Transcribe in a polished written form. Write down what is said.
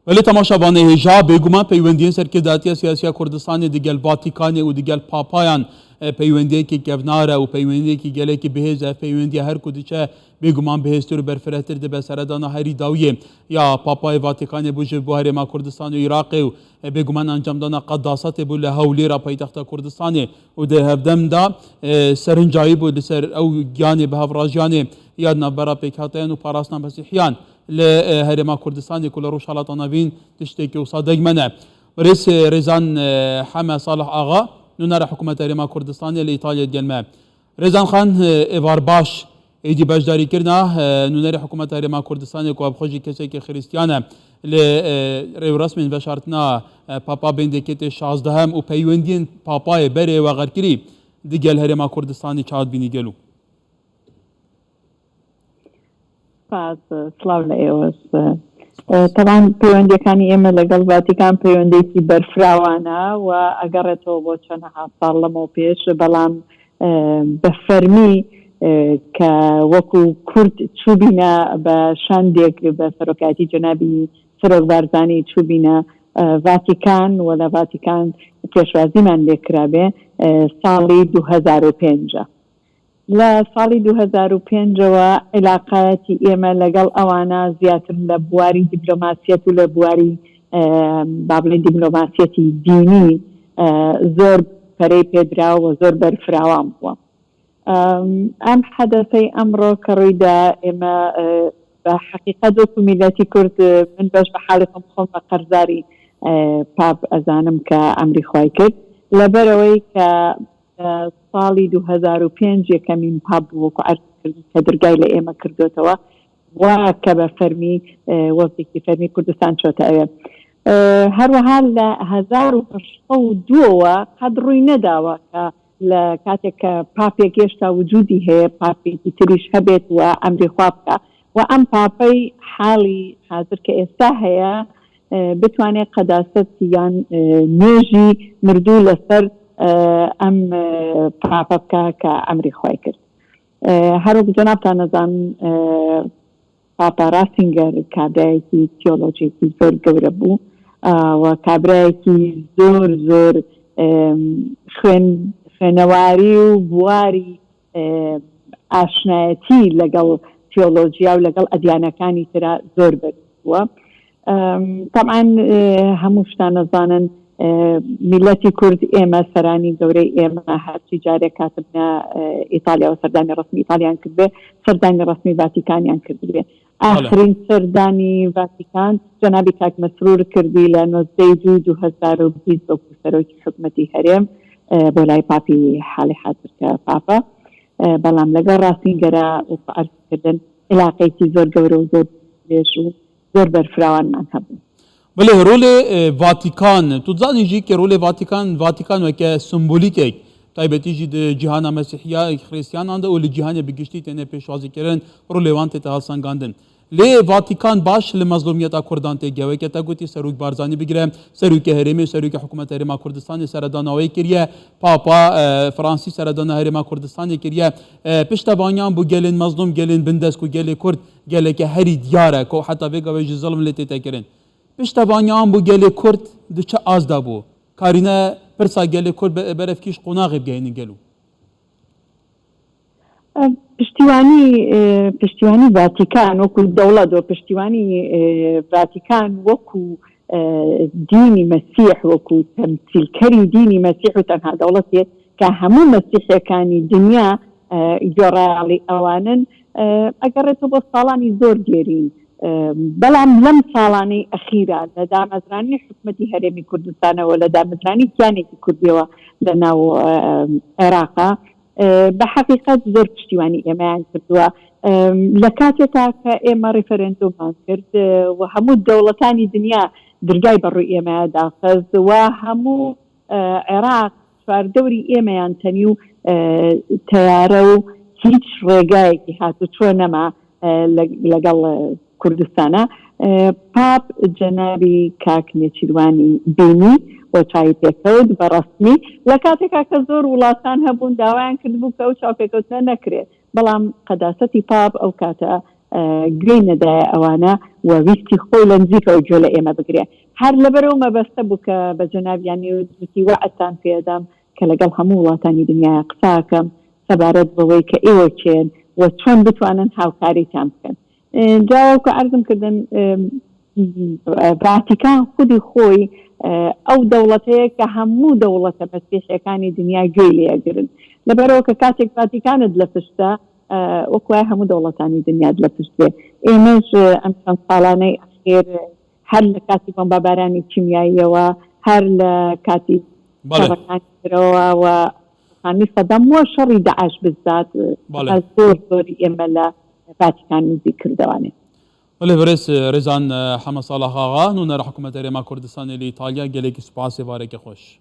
ولی تماشاوانه هجا بگومان پیوندین سرکرداتی سیاسی کردستان دیگل واتیکان و دیگل پاپایان پیوندی که گوناره و پیوندی که گله که بهز پیوندی هر کدیچه بگومان بهستر برفرهتر ده بسردان هری داویه یا پاپای واتیکان بوجه بوهر ما کردستان و عراق و بگومان انجام دانا قداسات بو لهولی را پایتخت کردستان و ده هفدم دا سرنجایی بود سر او گیان به هفراجیان یاد نبرا پیکاتین و پاراسنا مسیحیان لهرما كردستان كل روش على طنابين تشتكي وصادق منه رئيس ريزان حما صالح آغا نونار حكومة هرما كردستان لإيطاليا ديالما ريزان خان إيفار باش ايدي باشداري كرنا نونار حكومة هرما كردستان كو بخوجي كسيك خريستيانا لريو رسمين بشارتنا بابا بندكت 16 و بيوندين باباي بري وغركري ديال هرما كردستان چاد بيني گلو سلااو لە ئێوەس تەوان پەیوەندیەکانی ئێمە لەگەڵ ڤاتیکان پەیوەندێکی بەرفراوانە و ئەگەڕێتەوە بۆ چەندەها ساڵ لەمەوە پێش بەڵام بە فەرمی کە وەکو کورد چوبینە بە شاندێک بە سەرۆکاتی جەنابی سەرۆک بارزانی چوبینە ڤاتیکان و لە ڤاتیکان پێشوازیمان لێکرابێ ساڵی 2005 لە ساڵی 2005ەوە علاقەتی ئێمە لەگەڵ ئەوانە زیاتر لە بواری دیپلۆماسیەت و لە بواری بابلێن دیپلۆماسیەتی دینی زۆر پەرەی پێدراوە و زۆر بەرفراوان بووە. ئەم حەدەثەی ئەمڕۆ کە ڕوویدا ئێمە بە حەقیقەت وەکو میلەتی کورد من بەش بە حاڵی خۆم بخۆم بە قەرزاری پاپ ئەزانم کە ئەمری خوای کرد لەبەرەوەی کە ساڵی 2005 یەکەمین پاپ وەکو عەرز کرد کە دەرگای لە ئێمە کردوتەوە وا کە بە فەرمی وەزێکی فەرمی کوردستان چۆتە ئەوێ هەروەها لە 1902ەوە قەت ڕووی نەداوە کە لە کاتێک کە پاپێک هێشتا وجودی هەیە پاپێکی تریش هەبێت و ئەمری خوا بکە و ئەم پاپەی حاڵی حاضر کە ئێستا هەیە بتوانێت قەداست یان نوێژی مردوو لەسەر ئەم پاپە بکە کە ئەمری خوای کرد. هەروەک جەنابتان نەزان پاپا راسینگەر کابرایەکی تیۆلۆجیەکی زۆر گەورە بوو و کابرایەکی زۆر زۆر خوێنەواری و بواری ئاشنایەتی لەگەڵ تیۆلۆجیا و لەگەڵ ئەدیانەکانی ترا زۆر بەرزبووە. طبعا هەموو شتان نەزانن میلەتی کورد ئێمە سەرانی گەورەی ئێمە هەرچی جارێک کاتبنە ئیتالیا و سەردانی ڕسمی ئیتالیان کردبێ سەردانی ڕسمی ڤاتیکانیان کردبێ ئاخرین سەردانی ڤاتیکان جەنابی کاک مەسرور کردی لە 1920 وەکو سەرۆکی حکومەتی هەرێم بۆ لای پاپی حاڵی حاضر کە پاپە بەڵام لەگەڵ ڕاستینگەرە و عەرزکردن علاقەیەکی زۆر گەورە و زۆر درێژ و زۆر بەرفراوانمان هەبوو. بله رول واتیکان تو زانی جی که رول واتیکان و که سمبولیک تایبەتی جی جیهانا مسیحیا خریستیان آنده و لجیهان بگشتی تنه پیشوازی کردن رول وانت تهالسانگاندن لی واتیکان باش لمظلومیت کردان تگوی که تگوتی سروک بارزانی بگیره سروک هرمی سروک حکومت هرما کردستان سردانوی کریه پاپا فرانسی سردان هرما کردستان کریه پشتوانیان بو گلین مظلوم گلین بندس کو گل کرد گل که هری دیاره کو حتی وگوی ظلم لتی تکرین پشتوانیان بو گل کرد دوچه آزدا بو کارینه پرسا گل کرد برفکیش قناغی بگهینی گلو پشتیوانی ڤاتیکان وەکو دەوڵەت و پشتیوانی ڤاتیکان وەکو دینی مەسیح وەکو تەمسیلکەری دینی مەسیح و تەنها دەوڵەتێت کە هەموو مەسیحەکانی دنیا گۆڕایاڵی ئەوانن ئەگەڕێتەوە بۆ ساڵانی زۆر دێرین بەڵام لەم ساڵانەی ئەخیرا لە دامەزرانی حکومەتی هەرێمی کوردستانەوە لە دامەزرانی گیانێکی کوردیەوە لە ناو عێراقا بە حەقیقەت زۆر پشتیوانی ئێمەیان کردووە لە کاتێکا کە ئێمە ڕیفەرەندۆمان کرد و هەموو دەوڵەتانی دنیا دەرگای بەڕووی ئێمەیە داخست و هەموو عێراق چواردەوری ئێمەیان تەنی و تەیارە و هیچ ڕێگایەکی هاتو چۆ نەما لەگەڵ کوردستانە پاپ جەنابی کاک نێچیروانی بینی بۆ چای پێکەوت بە ڕەسمی لە کاتێکا کە زۆر وڵاتان هەبوون داوایان کردبوو کە ئەو چاوپێکەوتنە نەکرێت بەڵام قەداسەتی پاپ ئەو کاتە گوێی نەدایە ئەوانە و ویستی خۆی لە نزیکەوە گوێ لە ئێمە بگرێ هەر لەبەرەوە مەبەستە بوو کە بە جەنابیانی وتی وعدتان پێدەم کە لەگەڵ هەموو وڵاتانی دنیای قساکەم سەبارەت بەوەی کە ئێوە چێن و چۆن بتوانن هاوکاریتان بکەن جاوەکە عەرزم کردن ڤاتیکان خودی خۆی ئەو دەوڵەتەیە کە هەموو دەوڵەتە مەسیحیەکانی دنیا گوێی لێگرن لەبەرەوە کە کاتێک ڤاتیکانت لە پشتە وەکوای هەموو دەوڵەتانی دنیات لە پشت بێ ئێمەش ئەم چەند ساڵانەی ئەخیر هەر لە کاتی بۆمبارانی کیمیاییەوە هەر لە کاتی شەڕەکانیەوە و سەدەم وە شەڕی داعش بزات زۆر زۆری ئێمە لە ڤاتیکان نزیک کردوانێت ولی برس رزان حمد صالح آغا نونر حکومت ریما کردستان ایتالیا گله کی سپاس باره که خوش